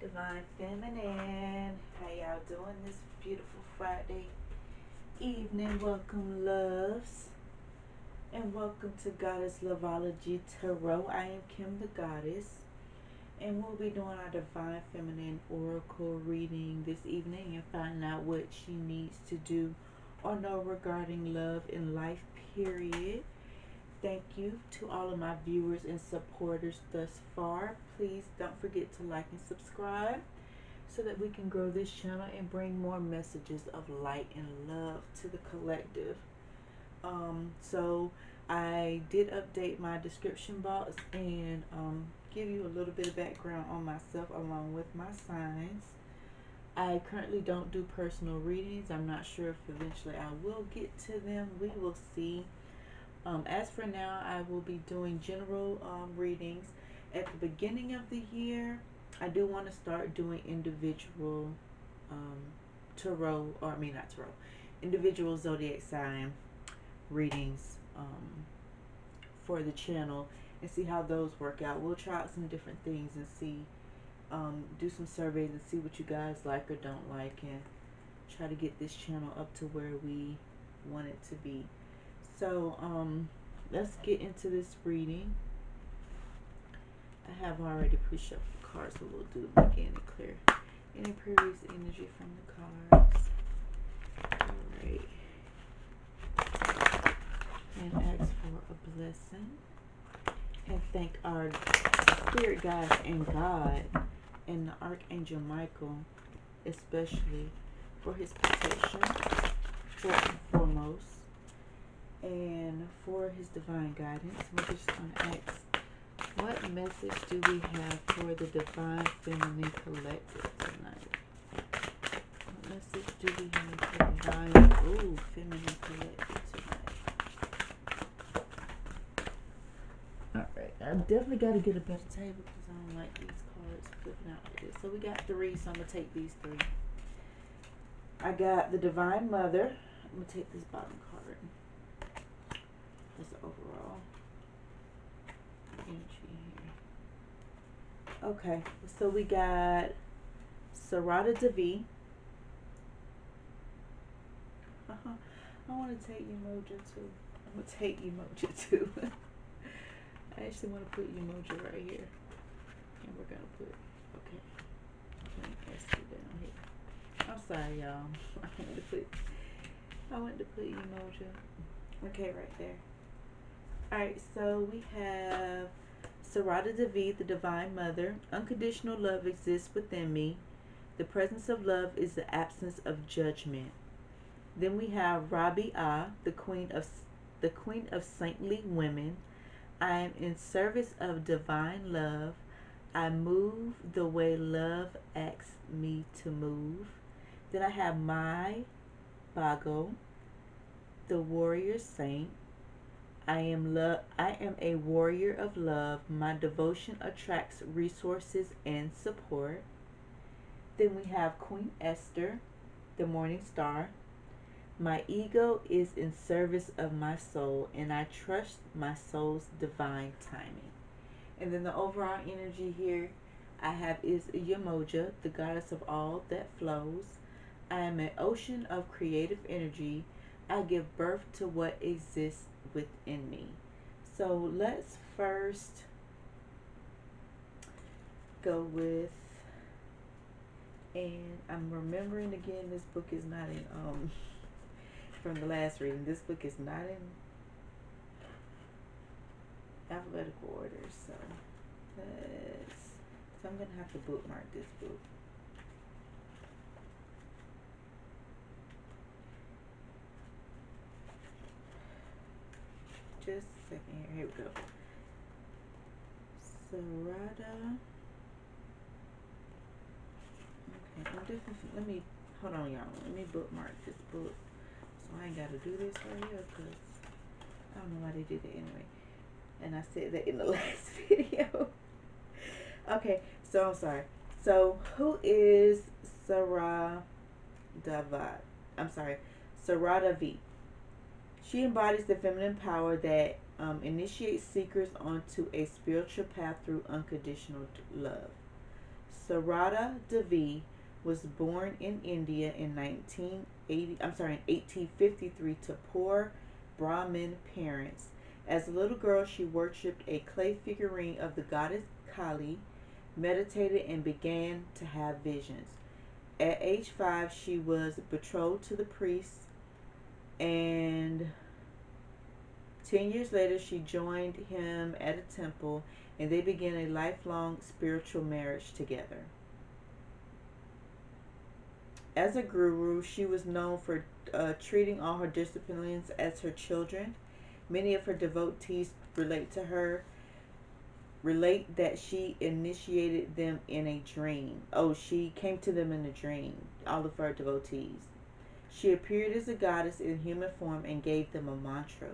Divine Feminine. How y'all doing this beautiful Friday evening? Welcome, loves. And welcome to Goddess Luvology Tarot. I am Kim the Goddess. And we'll be doing our Divine Feminine Oracle reading this evening and finding out what she needs to do or know regarding love and life, period. Thank you to all of my viewers and supporters thus far. Please don't forget to like and subscribe so that we can grow this channel and bring more messages of light and love to the collective. So I did update my description box and give you a little bit of background on myself along with my signs. I currently don't do personal readings. I'm not sure if eventually I will get to them. We will see. As for now, I will be doing general readings. At the beginning of the year, I do want to start doing individual individual zodiac sign readings for the channel and see how those work out. We'll try out some different things and see, do some surveys and see what you guys like or don't like and try to get this channel up to where we want it to be. So, let's get into this reading. I have already pre-shuffled the cards, so we'll do them again and clear any previous energy from the cards. Alright. And ask for a blessing. And thank our spirit guides and God and the Archangel Michael, especially for his protection, first and foremost. And for his divine guidance, we're just going to ask, what message do we have for the Divine Feminine Collective tonight? What message do we have for the Divine Feminine Collective tonight? Alright, I definitely got to get a better table because I don't like these cards flipping out like this. So we got 3, so I'm going to take these 3. I got the Divine Mother. I'm going to take this bottom card. That's the overall energy here. Okay, so we got Sarada Devi. I want to take Umoja too. I'm going to take Umoja too. I actually want to put Umoja right here. And we're going to put, okay. Let's put down here. I'm sorry, y'all. I went to put Umoja. Okay, right there. Alright, so we have Sarada Devi, the Divine Mother. Unconditional love exists within me. The presence of love is the absence of judgment. Then we have Rabia, the Queen of Saintly Women. I am in service of divine love. I move the way love asks me to move. Then I have Mai Bago, the Warrior Saint. I am a warrior of love. My devotion attracts resources and support. Then we have Queen Esther, the Morning Star. My ego is in service of my soul, and I trust my soul's divine timing. And then the overall energy here I have is Umoja, the goddess of all that flows. I am an ocean of creative energy. I give birth to what exists within me. So let's first go with, and I'm remembering again, this book is not in from the last reading, this book is not in alphabetical order, so I'm gonna have to bookmark this book. Just a second here. Here we go. Sarada. Okay, I'm definitely. Let me hold on, y'all. Let me bookmark this book, so I ain't got to do this right here because I don't know why they did it anyway. And I said that in the last video. Okay, so I'm sorry. So who is Sarada V? She embodies the feminine power that initiates seekers onto a spiritual path through unconditional love. Sarada Devi was born in India in 1853 to poor Brahmin parents. As a little girl, she worshipped a clay figurine of the goddess Kali, meditated, and began to have visions. At age 5, she was betrothed to the priest, and 10 years later, she joined him at a temple, and they began a lifelong spiritual marriage together. As a guru, she was known for treating all her disciples as her children. Many of her devotees relate that she initiated them in a dream. Oh, she came to them in a dream, all of her devotees. She appeared as a goddess in human form and gave them a mantra.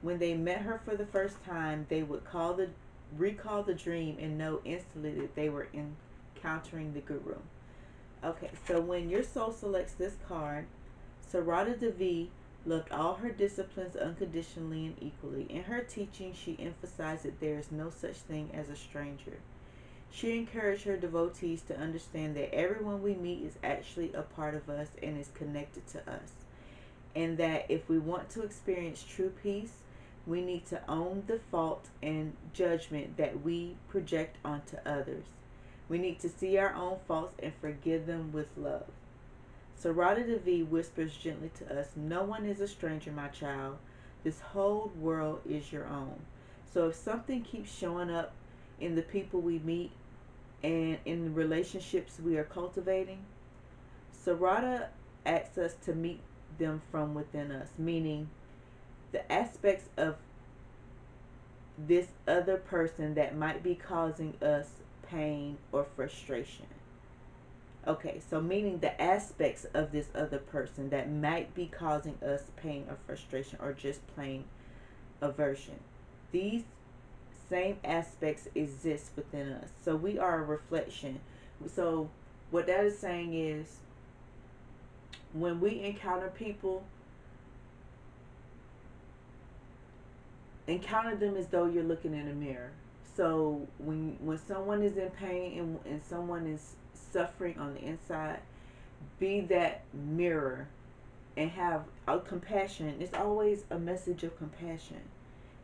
When they met her for the first time, they would recall the dream and know instantly that they were encountering the guru. Okay, so when your soul selects this card, Sarada Devi loved all her disciplines unconditionally and equally. In her teaching, she emphasized that there is no such thing as a stranger. She encouraged her devotees to understand that everyone we meet is actually a part of us and is connected to us. And that if we want to experience true peace, we need to own the fault and judgment that we project onto others. We need to see our own faults and forgive them with love. Sarada Devi whispers gently to us, no one is a stranger, my child. This whole world is your own. So if something keeps showing up in the people we meet and in the relationships we are cultivating, Sarada asks us to meet them from within us, meaning the aspects of this other person that might be causing us pain or frustration. Okay, so meaning the aspects of this other person that might be causing us pain or frustration or just plain aversion. These same aspects exist within us. So we are a reflection. So what that is saying is when we encounter people, encounter them as though you're looking in a mirror. So when someone is in pain and someone is suffering on the inside, be that mirror and have a compassion. It's always a message of compassion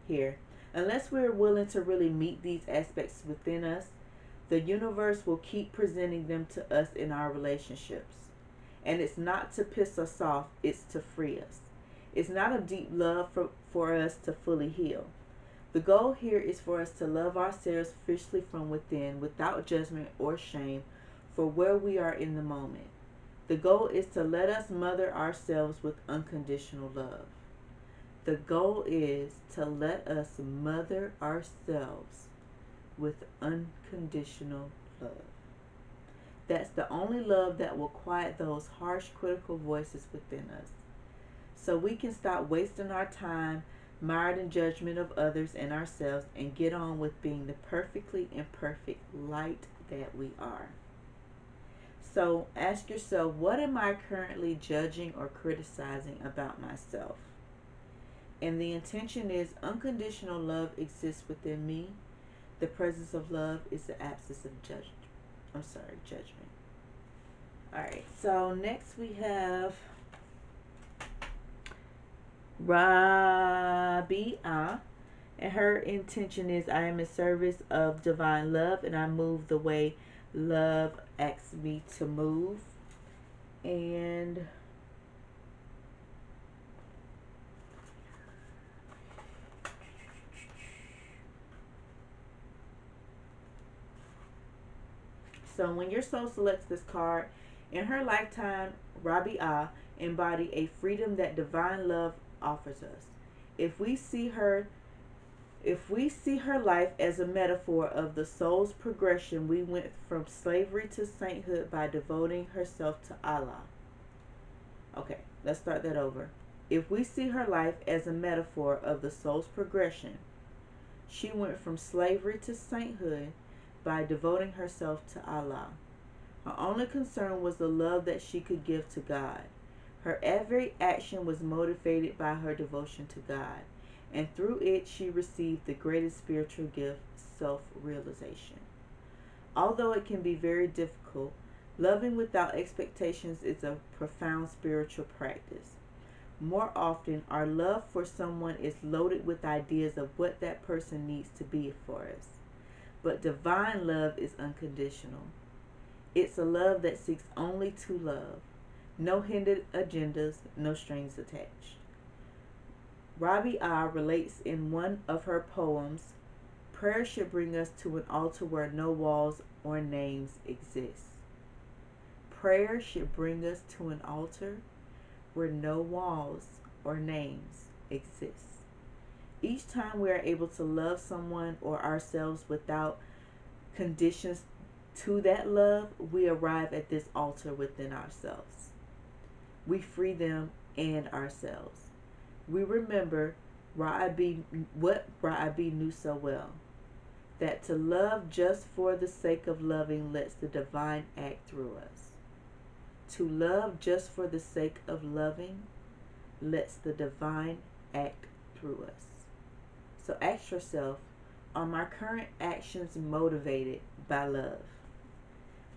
here. Unless we're willing to really meet these aspects within us, the universe will keep presenting them to us in our relationships. And it's not to piss us off, it's to free us. It's not a deep love for us to fully heal. The goal here is for us to love ourselves fiercely from within, without judgment or shame for where we are in the moment. The goal is to let us mother ourselves with unconditional love. The goal is to let us mother ourselves with unconditional love. That's the only love that will quiet those harsh, critical voices within us. So we can stop wasting our time mired in judgment of others and ourselves and get on with being the perfectly imperfect light that we are. So ask yourself, what am I currently judging or criticizing about myself? And the intention is unconditional love exists within me. The presence of love is the absence of judgment. Alright, so next we have Rabia. And her intention is, I am in service of divine love and I move the way love asks me to move. And so when your soul selects this card, in her lifetime, Rabia embodied a freedom that divine love offers us. If we see her life as a metaphor of the soul's progression, we went from slavery to sainthood by devoting herself to Allah. Okay, let's start that over. If we see her life as a metaphor of the soul's progression, she went from slavery to sainthood by devoting herself to Allah. Her only concern was the love that she could give to God. Her every action was motivated by her devotion to God, and through it she received the greatest spiritual gift, self-realization. Although it can be very difficult, loving without expectations is a profound spiritual practice. More often, our love for someone is loaded with ideas of what that person needs to be for us. But divine love is unconditional. It's a love that seeks only to love. No hidden agendas, no strings attached. Rabia relates in one of her poems, prayer should bring us to an altar where no walls or names exist. Prayer should bring us to an altar where no walls or names exist. Each time we are able to love someone or ourselves without conditions to that love, we arrive at this altar within ourselves. We free them and ourselves. We remember what Ra'abi knew so well, that to love just for the sake of loving lets the divine act through us. To love just for the sake of loving lets the divine act through us. So ask yourself, are my current actions motivated by love?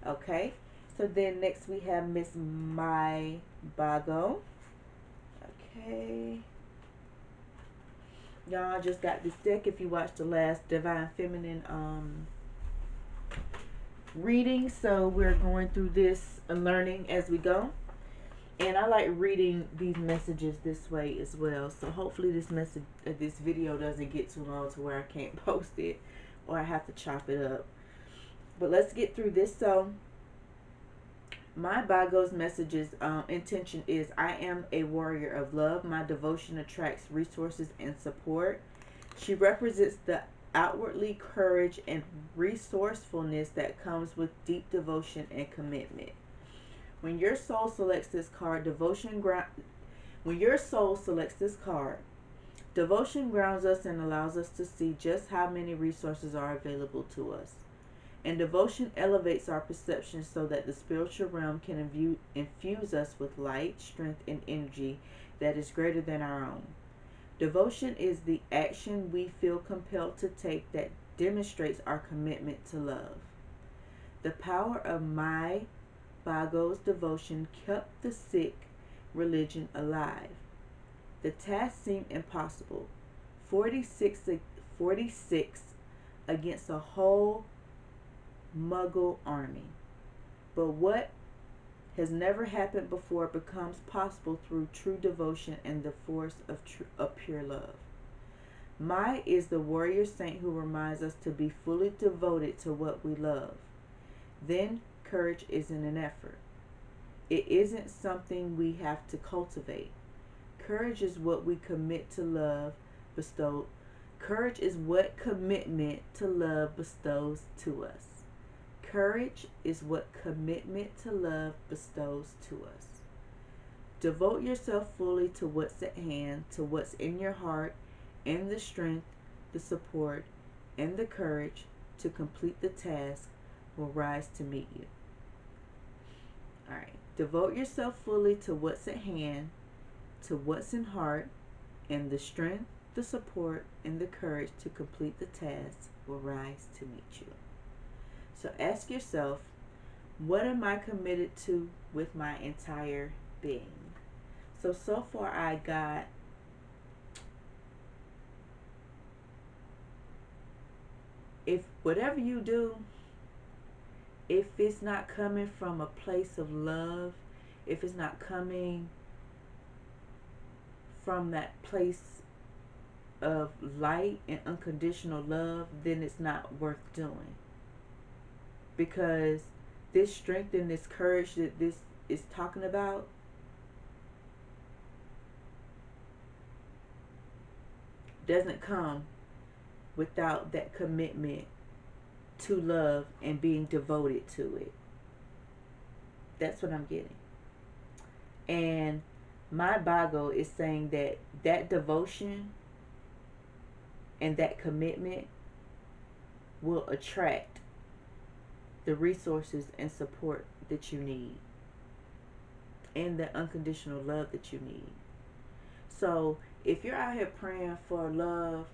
Okay, so then next we have Miss Mai Bago. Okay. Y'all just got this deck. If you watched the last Divine Feminine reading, so we're going through this and learning as we go. And I like reading these messages this way as well. So hopefully this video doesn't get too long to where I can't post it or I have to chop it up. But let's get through this. So my Bago's message's intention is, I am a warrior of love. My devotion attracts resources and support. She represents the outwardly courage and resourcefulness that comes with deep devotion and commitment. When your soul selects this card, devotion grounds us and allows us to see just how many resources are available to us. And devotion elevates our perception so that the spiritual realm can infuse us with light, strength, and energy that is greater than our own. Devotion is the action we feel compelled to take that demonstrates our commitment to love. The power of my Bago's devotion kept the Sikh religion alive. The task seemed impossible. 46 against a whole Mughal army. But what has never happened before becomes possible through true devotion and the force of pure love. Mai is the warrior saint who reminds us to be fully devoted to what we love. Then courage isn't an effort. It isn't something we have to cultivate. Courage is what we commit to love bestowed. Courage is what commitment to love bestows to us. Courage is what commitment to love bestows to us. Devote yourself fully to what's at hand, to what's in your heart, and the strength, the support, and the courage to complete the task will rise to meet you. Alright. Devote yourself fully to what's at hand, to what's in heart, and the strength, the support, and the courage to complete the task will rise to meet you. So ask yourself, what am I committed to with my entire being? So far I got if whatever you do, if it's not coming from a place of love, if it's not coming from that place of light and unconditional love, then it's not worth doing. Because this strength and this courage that this is talking about doesn't come without that commitment to love and being devoted to it. That's what I'm getting. And my Bago is saying that that devotion and that commitment will attract the resources and support that you need and the unconditional love that you need. So if you're out here praying for love,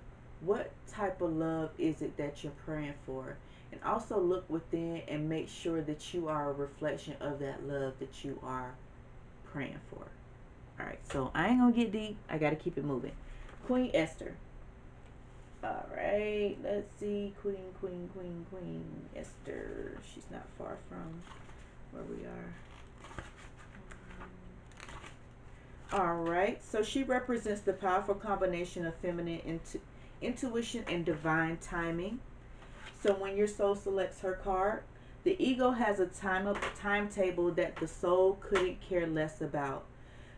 what type of love is it that you're praying for? And also look within and make sure that you are a reflection of that love that you are praying for. All right, so I ain't gonna get deep. I gotta keep it moving. Queen Esther. All right, let's see. Queen Esther. She's not far from where we are. All right, so she represents the powerful combination of feminine intuition and divine timing. So when your soul selects her card, the ego has a timetable that the soul couldn't care less about.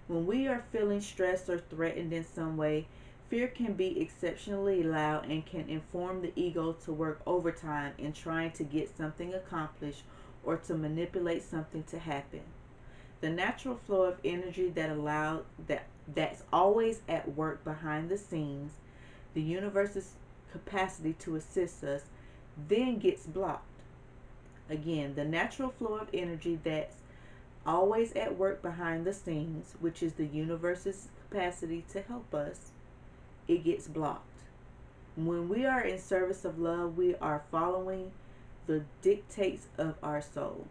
When we are feeling stressed or threatened in some way, fear can be exceptionally loud and can inform the ego to work overtime in trying to get something accomplished or to manipulate something to happen. The natural flow of energy that's always at work behind the scenes, the universe's capacity to assist us, then gets blocked. Again, the natural flow of energy that's always at work behind the scenes, which is the universe's capacity to help us, it gets blocked. When we are in service of love, we are following the dictates of our soul.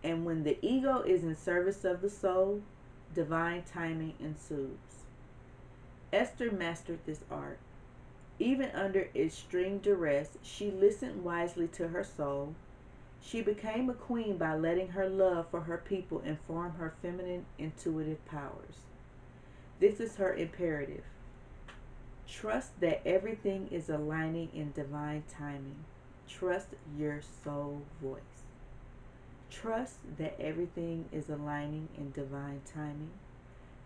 And when the ego is in service of the soul, divine timing ensues. Esther mastered this art. Even under extreme duress, she listened wisely to her soul. She became a queen by letting her love for her people inform her feminine intuitive powers. This is her imperative. Trust that everything is aligning in divine timing. Trust your soul voice. Trust that everything is aligning in divine timing.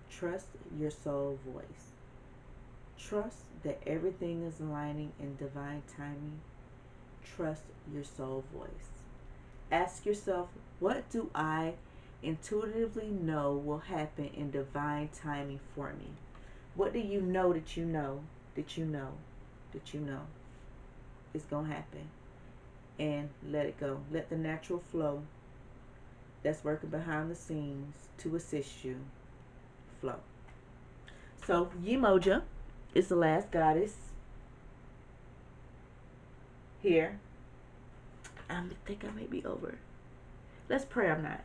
Trust your soul voice. Trust that everything is aligning in divine timing. Trust your soul voice. Ask yourself, what do I intuitively know will happen in divine timing for me? What do you know that you know that you know that you know is going to happen? And let it go. Let the natural flow that's working behind the scenes to assist you flow. So, Yemoja is the last goddess here. I think I may be over. Let's pray I'm not.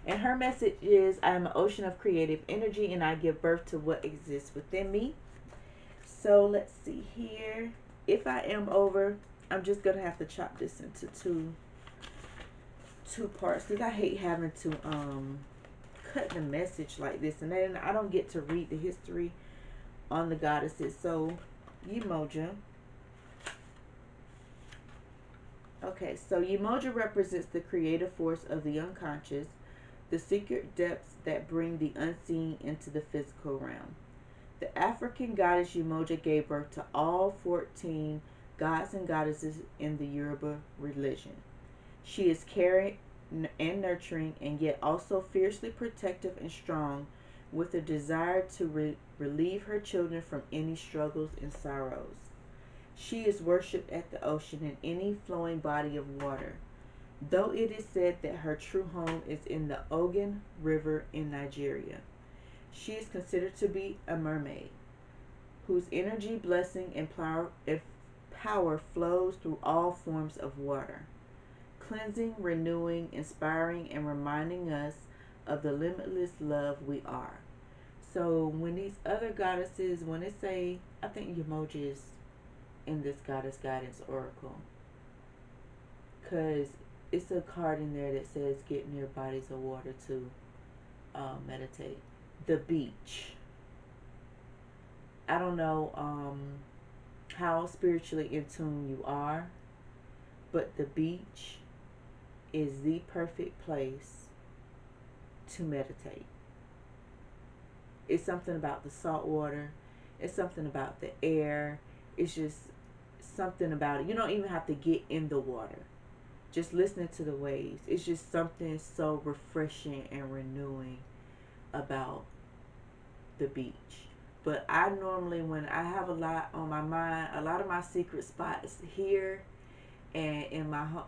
And her message is, I am an ocean of creative energy and I give birth to what exists within me. So let's see here. If I am over, I'm just going to have to chop this into two parts because I hate having to cut the message like this. And then I don't get to read the history on the goddesses. So, Yemoja. Okay, so Yemoja represents the creative force of the unconscious, the secret depths that bring the unseen into the physical realm. The African goddess Yemoja gave birth to all 14 gods and goddesses in the Yoruba religion. She is caring and nurturing and yet also fiercely protective and strong with a desire to relieve her children from any struggles and sorrows. She is worshipped at the ocean and any flowing body of water, though it is said that her true home is in the Ogun River in Nigeria. She is considered to be a mermaid, whose energy, blessing, and power flows through all forms of water, cleansing, renewing, inspiring, and reminding us of the limitless love we are. So when these other goddesses, when they say, I think Yemoja is in this Goddess Guidance Oracle, because it's a card in there that says get near bodies of water to meditate. The beach. I don't know how spiritually in tune you are, but the beach is the perfect place to meditate. It's something about the salt water. It's something about the air. It's just something about it. You don't even have to get in the water. Just listening to the waves. It's just something so refreshing and renewing about the beach. But I normally, when I have a lot on my mind, a lot of my secret spots here and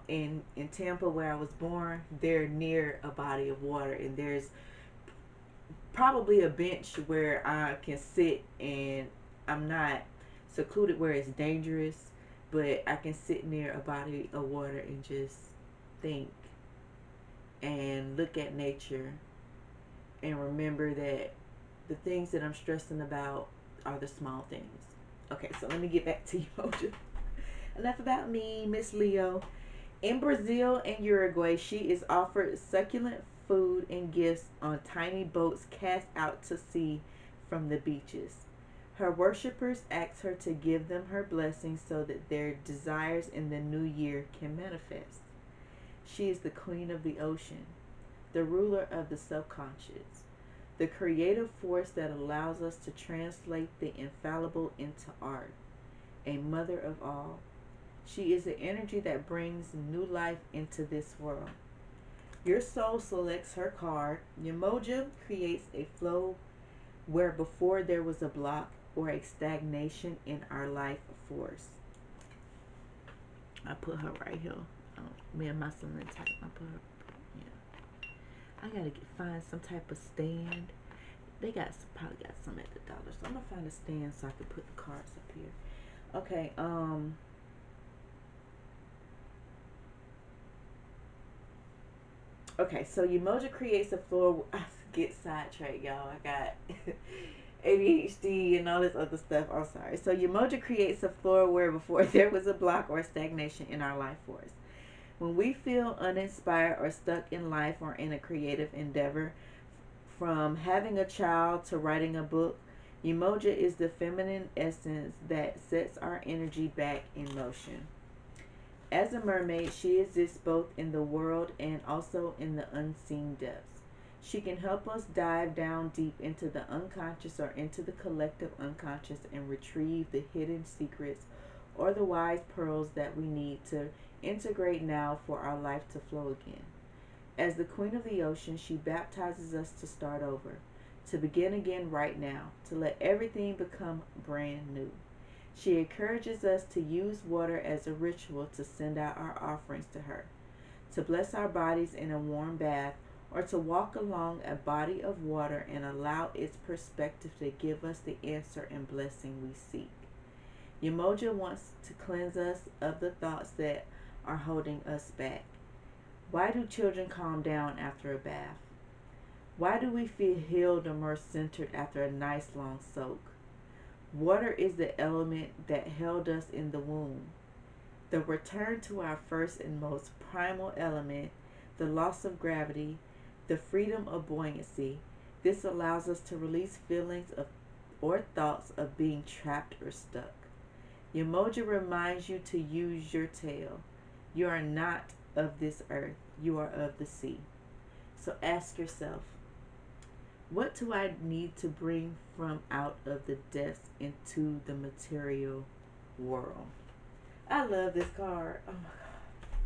in Tampa where I was born, they're near a body of water, and there's probably a bench where I can sit and I'm not secluded where it's dangerous. but I can sit near a body of water and just think and look at nature and remember that the things that I'm stressing about are the small things. Okay, so let me get back to you, Moja. Enough about me, Miss Leo. In Brazil and Uruguay, she is offered succulent food and gifts on tiny boats cast out to sea from the beaches. Her worshippers ask her to give them her blessings so that their desires in the new year can manifest. She is the queen of the ocean, the ruler of the subconscious, the creative force that allows us to translate the infallible into art, a mother of all. She is the energy that brings new life into this world. Your soul selects her card. Yemoja creates a flow where before there was a block or a stagnation in our life force. I put her right here. Me and my son type. I put her. Yeah. I gotta find some type of stand. They probably got some at the dollar, so I'm gonna find a stand so I can put the cards up here. Okay. Okay, so Umoja creates a floor. I get sidetracked, y'all. I got ADHD and all this other stuff. I'm sorry. So Umoja creates a floor where before there was a block or stagnation in our life force. When we feel uninspired or stuck in life or in a creative endeavor, from having a child to writing a book, Umoja is the feminine essence that sets our energy back in motion. As a mermaid, she exists both in the world and also in the unseen depths. She can help us dive down deep into the unconscious or into the collective unconscious and retrieve the hidden secrets or the wise pearls that we need to integrate now for our life to flow again. As the queen of the ocean, she baptizes us to start over, to begin again right now, to let everything become brand new. She encourages us to use water as a ritual to send out our offerings to her, to bless our bodies in a warm bath, or to walk along a body of water and allow its perspective to give us the answer and blessing we seek. Umoja wants to cleanse us of the thoughts that are holding us back. Why do children calm down after a bath? Why do we feel healed or more centered after a nice long soak? Water is the element that held us in the womb. The return to our first and most primal element, the loss of gravity, the freedom of buoyancy. This allows us to release feelings of or thoughts of being trapped or stuck. Umoja reminds you to use your tail. You are not of this earth. You are of the sea. So ask yourself, what do I need to bring from out of the depths into the material world? I love this card. Oh my God.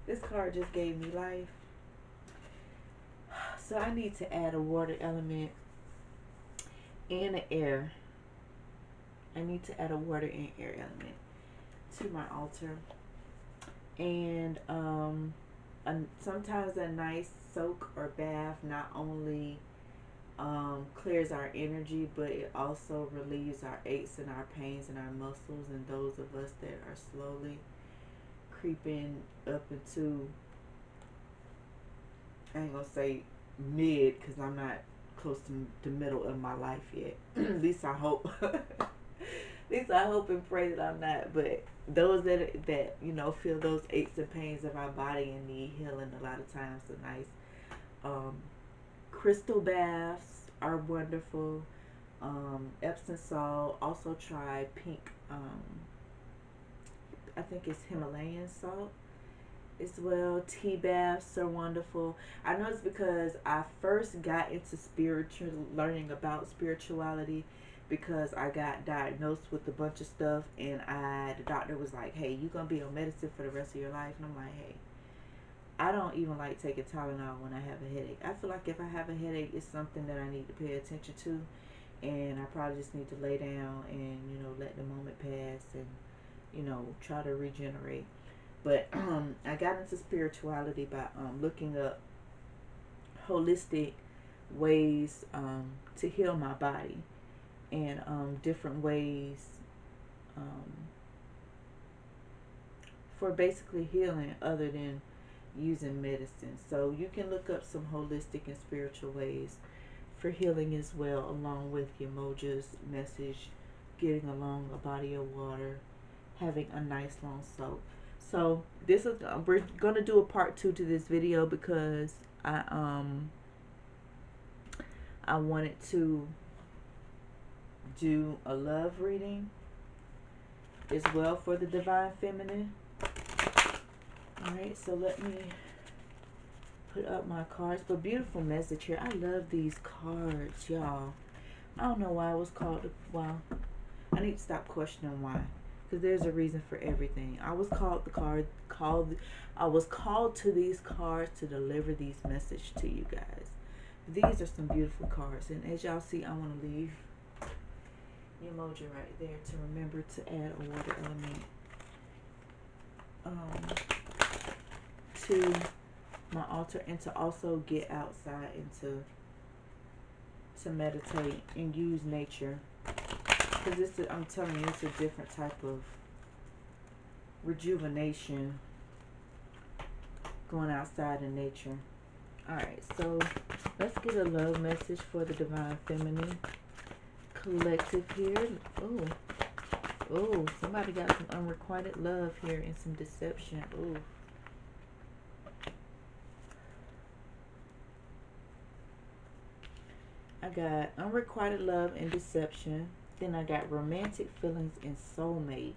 This card just gave me life. So I need to add a water element and an air. I need to add a water and air element to my altar. And sometimes a nice soak or bath not only clears our energy, but it also relieves our aches and our pains and our muscles, and those of us that are slowly creeping up into, I ain't gonna say mid because I'm not close to the middle of my life yet. At least I hope. At least I hope and pray that I'm not. But those that you know feel those aches and pains of our body and need healing, a lot of times a nice crystal baths are wonderful. Epsom salt. Also try pink. I think it's Himalayan salt as well. Tea baths are wonderful. I know it's because I first got into learning about spirituality because I got diagnosed with a bunch of stuff, and the doctor was like, "Hey, you're gonna be on medicine for the rest of your life," and I'm like, "Hey, I don't even like taking Tylenol when I have a headache. I feel like if I have a headache, it's something that I need to pay attention to, and I probably just need to lay down and let the moment pass and try to regenerate." But I got into spirituality by looking up holistic ways to heal my body, and different ways for basically healing other than using medicine. So you can look up some holistic and spiritual ways for healing as well, along with your moja's message, getting along a body of water, having a nice long soak. So this is we're gonna do a part 2 to this video because I wanted to do a love reading as well for the divine feminine. Alright, so let me put up my cards. But beautiful message here. I love these cards, y'all. I don't know why I was called. Well, I need to stop questioning why, because there's a reason for everything. I was called I was called to these cards to deliver these messages to you guys. These are some beautiful cards, and as y'all see, I want to leave the emoji right there to remember to add a water element to my altar, and to also get outside and to meditate and use nature, because this is, I'm telling you, it's a different type of rejuvenation going outside in nature. Alright, so let's get a love message for the divine feminine collective here. Oh, somebody got some unrequited love here and some deception. Ooh. I got unrequited love and deception. Then I got romantic feelings and soulmate.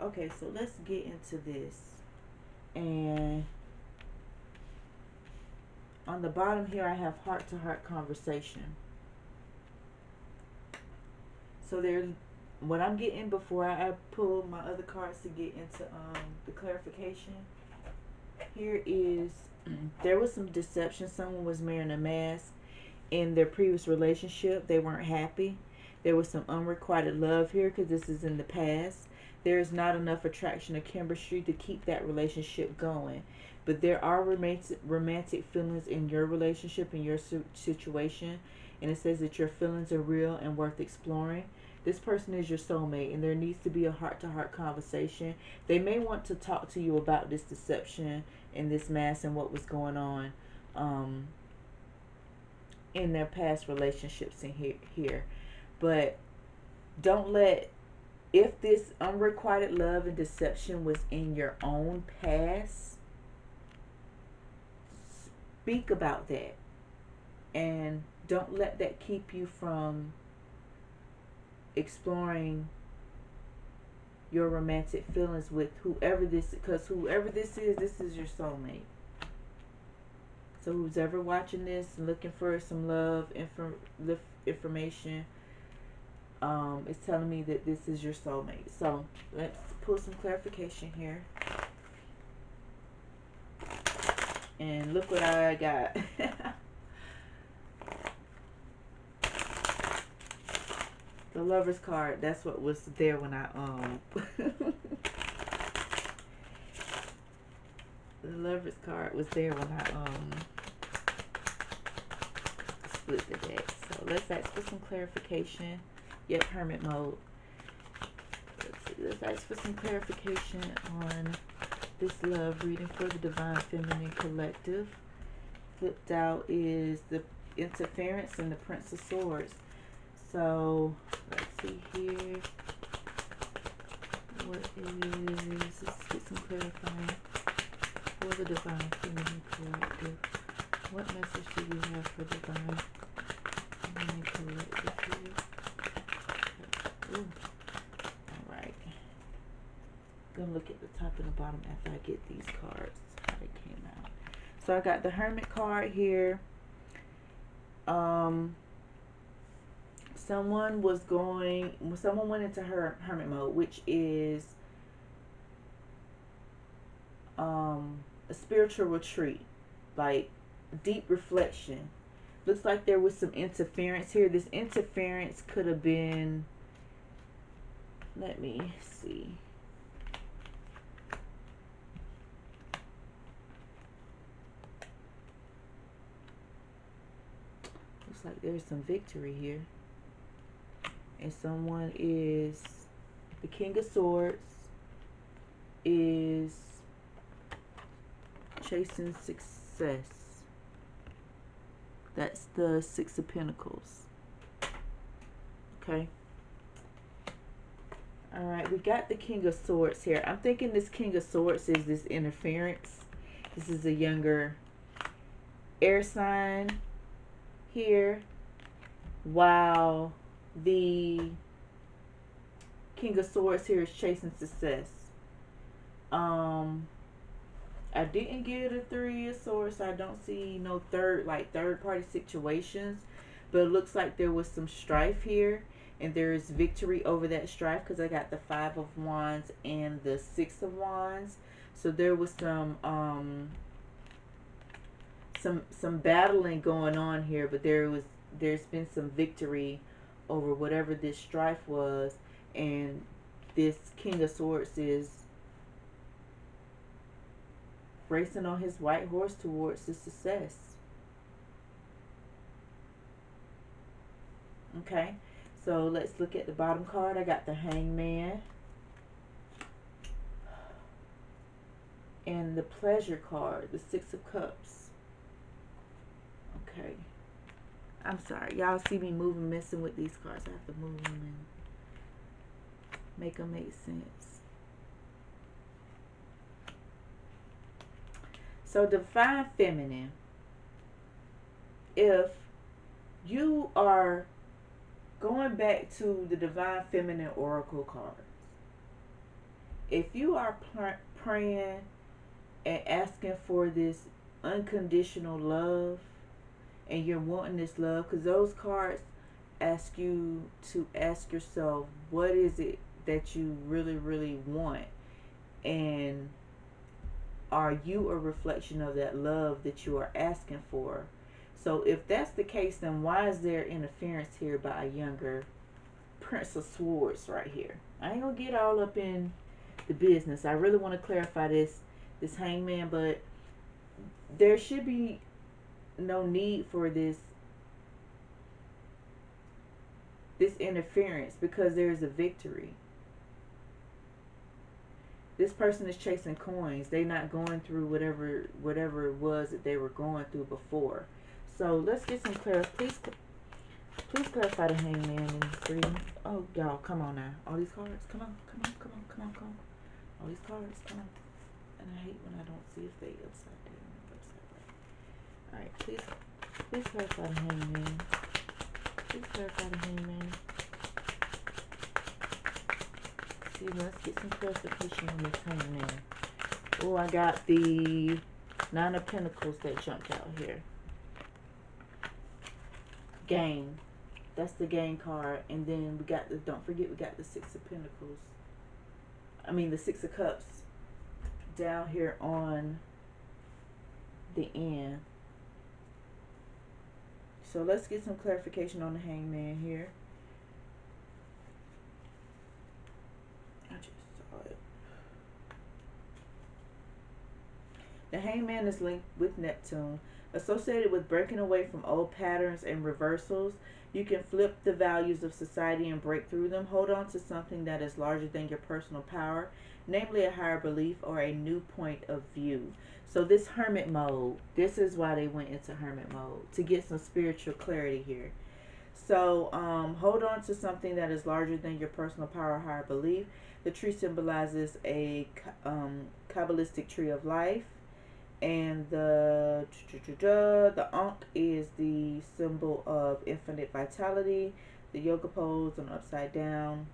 Okay, so let's get into this. And on the bottom here, I have heart-to-heart conversation. So there's what I'm getting before I pull my other cards to get into the clarification. Here is there was some deception. Someone was wearing a mask in their previous relationship. They weren't happy. There was some unrequited love here because this is in the past. There is not enough attraction or chemistry to keep that relationship going. But there are romantic feelings in your relationship, in your situation. And it says that your feelings are real and worth exploring. This person is your soulmate, and there needs to be a heart-to-heart conversation. They may want to talk to you about this deception and this mask and what was going on in their past relationships in here. But don't let, if this unrequited love and deception was in your own past, speak about that. And don't let that keep you from exploring your romantic feelings with whoever this, because whoever this is your soulmate. So who's ever watching this and looking for some love information, it's telling me that this is your soulmate. So let's pull some clarification here. And look what I got. The Lover's card, that's what was there when I the Lover's card was there when I split the deck. So let's ask for some clarification. Yep, hermit mode. Let's see, let's ask for some clarification on this love reading for the divine feminine collective. Flipped out is the interference and the Prince of Swords. So let's see here. What is, let's get some clarifying for the divine feminine collective. What message do we have for divine feminine collective here? Ooh. Alright. Gonna look at the top and the bottom after I get these cards, how they came out. So I got the Hermit card here. Someone went into hermit mode, which is a spiritual retreat, like deep reflection. Looks like there was some interference here. This interference could have been, let me see. Looks like there's some victory here. And someone is the King of Swords, is chasing success. That's the Six of Pentacles. Okay. Alright, we got the King of Swords here. I'm thinking this King of Swords is this interference. This is a younger air sign here, while the King of Swords here is chasing success. I didn't get a Three of Swords, so I don't see no third party situations, but it looks like there was some strife here, and there is victory over that strife because I got the Five of Wands and the Six of Wands. So there was some battling going on here, but there's been some victory over whatever this strife was, and this King of Swords is racing on his white horse towards the success. Okay, so let's look at the bottom card. I got the Hangman and the Pleasure card, the Six of Cups. Okay, I'm sorry, y'all see me moving, messing with these cards. I have to move them and make them make sense. So Divine Feminine, if you are going back to the Divine Feminine Oracle cards, if you are praying and asking for this unconditional love, and you're wanting this love, because those cards ask you to ask yourself, what is it that you really, really want? And are you a reflection of that love that you are asking for? So if that's the case, then why is there interference here by a younger Prince of Swords right here? I ain't gonna get all up in the business. I really want to clarify this Hangman, but there should be no need for this interference because there is a victory. This person is chasing coins. They're not going through whatever it was that they were going through before. So let's get some clarity. Please clarify the Hangman and freedom. Oh, y'all, come on now. All these cards, come on. All these cards, come on. And I hate when I don't see if they upside down or upside right. All right, please clarify the Hangman. Please clarify the Hangman. See, let's get some clarification on this Hangman. Oh, I got the Nine of Pentacles that jumped out here. Gain. That's the Gain card. And then we got the, don't forget, we got the Six of Pentacles. I mean, the Six of Cups down here on the end. So let's get some clarification on the Hangman here. I just saw it. The Hangman is linked with Neptune, associated with breaking away from old patterns and reversals. You can flip the values of society and break through them. Hold on to something that is larger than your personal power, namely a higher belief or a new point of view. So this hermit mode, this is why they went into hermit mode, to get some spiritual clarity here. So hold on to something that is larger than your personal power or higher belief. The tree symbolizes a Kabbalistic tree of life. And the Ankh is the symbol of infinite vitality. The yoga pose on upside down.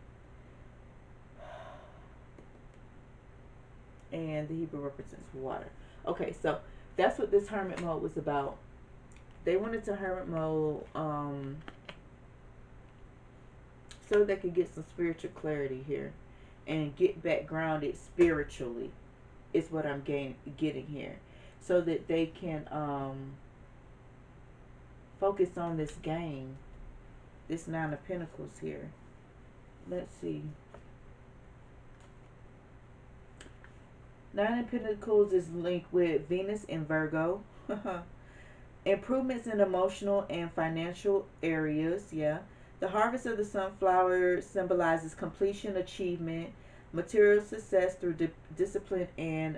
And the Hebrew represents water. Okay, so that's what this hermit mode was about. They went into hermit mode so they could get some spiritual clarity here and get back grounded spiritually is what I'm getting here. So that they can focus on this game, this Nine of Pentacles here. Let's see. Nine of Pentacles is linked with Venus in Virgo. Improvements in emotional and financial areas, yeah. The harvest of the sunflower symbolizes completion, achievement, material success through discipline and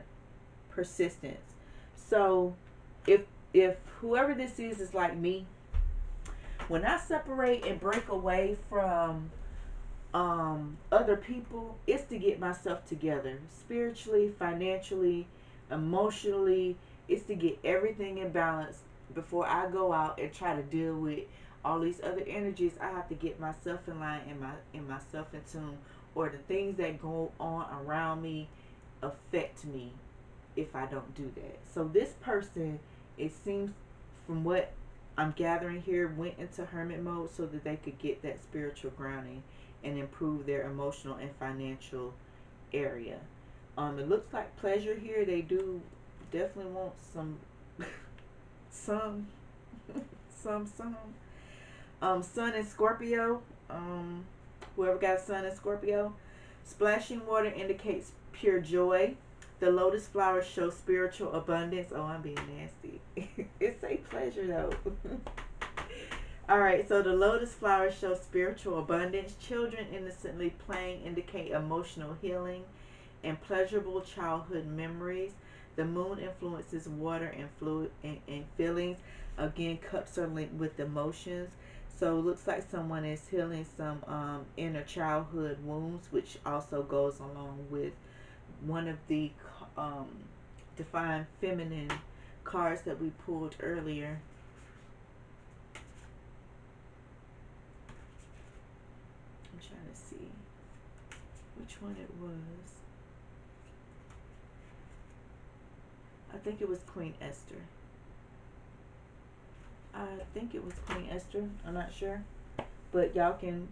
persistence. So if whoever this is like me, when I separate and break away from other people, it's to get myself together spiritually, financially, emotionally. It's to get everything in balance before I go out and try to deal with all these other energies. I have to get myself in line and myself in tune, or the things that go on around me affect me if I don't do that. So this person, it seems from what I'm gathering here, went into hermit mode so that they could get that spiritual grounding and improve their emotional and financial area. It looks like pleasure here. They do definitely want some, some, some. Sun in Scorpio. Whoever got Sun in Scorpio. Splashing water indicates pure joy. The lotus flowers show spiritual abundance. Oh, I'm being nasty. It's a pleasure though. Alright, so the lotus flowers show spiritual abundance. Children innocently playing indicate emotional healing and pleasurable childhood memories. The moon influences water and fluid and feelings. Again, cups are linked with emotions. So it looks like someone is healing some inner childhood wounds, which also goes along with one of the divine feminine cards that we pulled earlier. I'm trying to see which one it was. I think it was Queen Esther. I think it was Queen Esther. I'm not sure. But y'all can,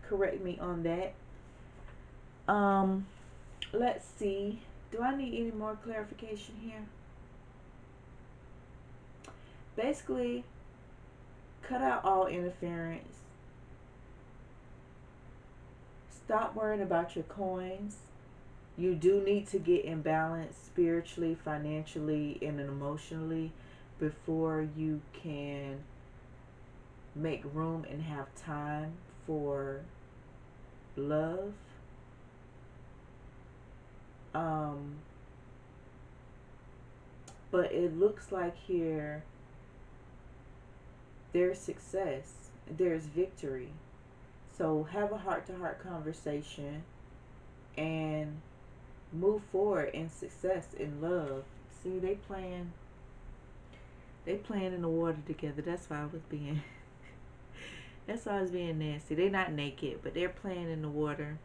correct me on that. Let's see. Do I need any more clarification here? Basically, cut out all interference. Stop worrying about your coins. You do need to get in balance spiritually, financially, and emotionally before you can make room and have time for love. But it looks like here there's success, there's victory. So have a heart-to-heart conversation and move forward in success, in love. See, they playing in the water together. That's why I was being that's why I was being nasty. They're not naked, but they're playing in the water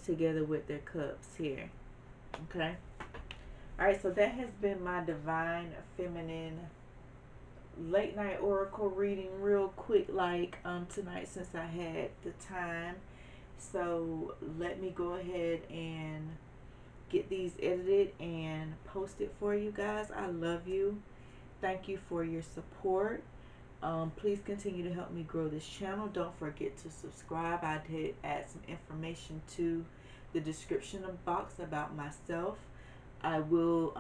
together with their cups here. Okay. Alright, so that has been my divine feminine late night oracle reading real quick tonight, since I had the time. So let me go ahead and get these edited and post it for you guys. I love you. Thank you for your support. Please continue to help me grow this channel. Don't forget to subscribe. I did add some information to the description box about myself. I will,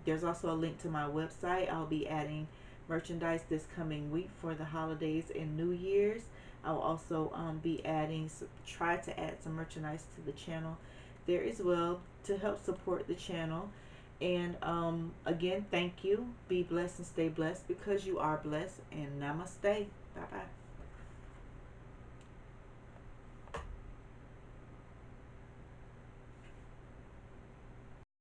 there's also a link to my website. I'll be adding merchandise this coming week for the holidays and New Year's. I'll also be try to add some merchandise to the channel there as well to help support the channel. And again, thank you. Be blessed and stay blessed because you are blessed. And namaste. Bye-bye.